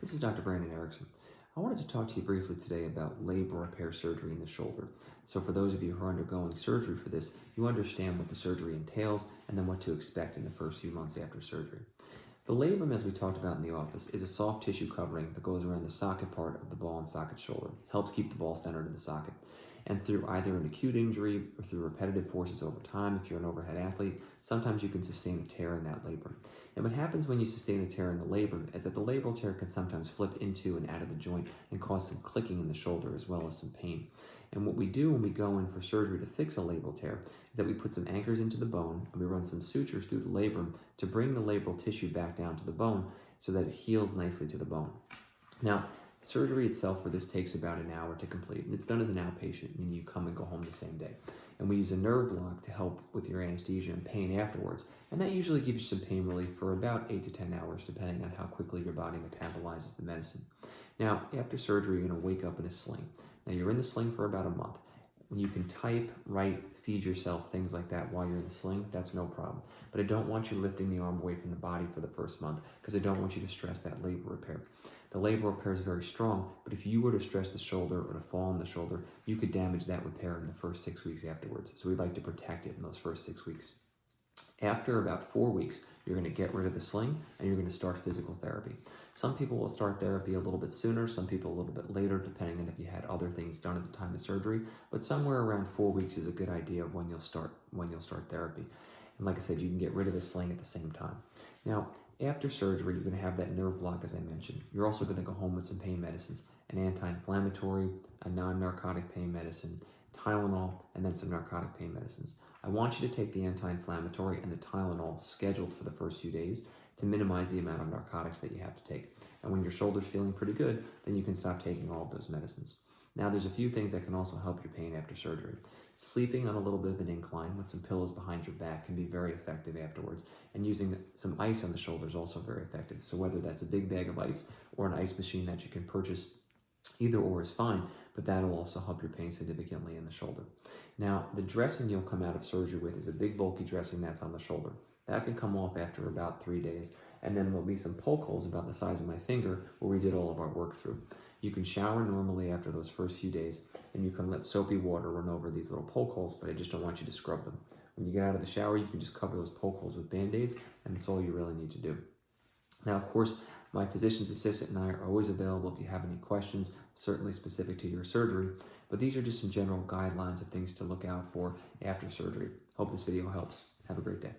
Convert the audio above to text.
This is Dr. Brandon Erickson. I wanted to talk to you briefly today about labral repair surgery in the shoulder. So for those of you who are undergoing surgery for this, you understand what the surgery entails and then what to expect in the first few months after surgery. The labrum, as we talked about in the office, is a soft tissue covering that goes around the socket part of the ball and socket shoulder. Helps keep the ball centered in the socket. And through either an acute injury or through repetitive forces over time, if you're an overhead athlete, sometimes you can sustain a tear in that labrum. And what happens when you sustain a tear in the labrum is that the labral tear can sometimes flip into and out of the joint and cause some clicking in the shoulder as well as some pain. And what we do when we go in for surgery to fix a labral tear is that we put some anchors into the bone and we run some sutures through the labrum to bring the labral tissue back down to the bone so that it heals nicely to the bone. Now, surgery itself for this takes about an hour to complete, and it's done as an outpatient, meaning you come and go home the same day. And we use a nerve block to help with your anesthesia and pain afterwards, and that usually gives you some pain relief for about 8 to 10 hours, depending on how quickly your body metabolizes the medicine. Now, after surgery, you're going to wake up in a sling. Now, you're in the sling for about a month. When you can type, write, feed yourself, things like that while you're in the sling, that's no problem. But I don't want you lifting the arm away from the body for the first month because I don't want you to stress that labral repair. The labral repair is very strong, but if you were to stress the shoulder or to fall on the shoulder, you could damage that repair in the first 6 weeks afterwards. So we'd like to protect it in those first 6 weeks. After about 4 weeks, you're going to get rid of the sling and you're going to start physical therapy. Some people will start therapy a little bit sooner, some people a little bit later, depending on if you had other things done at the time of surgery. But somewhere around 4 weeks is a good idea of when you'll start therapy. And like I said, you can get rid of the sling at the same time. Now, after surgery, you're going to have that nerve block, as I mentioned. You're also going to go home with some pain medicines, an anti-inflammatory, a non-narcotic pain medicine, Tylenol, and then some narcotic pain medicines. I want you to take the anti-inflammatory and the Tylenol scheduled for the first few days to minimize the amount of narcotics that you have to take. And when your shoulder's feeling pretty good, then you can stop taking all of those medicines. Now, there's a few things that can also help your pain after surgery. Sleeping on a little bit of an incline with some pillows behind your back can be very effective afterwards. And using some ice on the shoulder is also very effective. So whether that's a big bag of ice or an ice machine that you can purchase, either or is fine, but that'll also help your pain significantly in the shoulder. Now, the dressing you'll come out of surgery with is a big bulky dressing that's on the shoulder. That can come off after about 3 days, and then there'll be some poke holes about the size of my finger where we did all of our work through. You can shower normally after those first few days, and you can let soapy water run over these little poke holes, but I just don't want you to scrub them. When you get out of the shower, you can just cover those poke holes with Band-Aids, and that's all you really need to do. Now, of course, my physician's assistant and I are always available if you have any questions, certainly specific to your surgery, but these are just some general guidelines of things to look out for after surgery. Hope this video helps. Have a great day.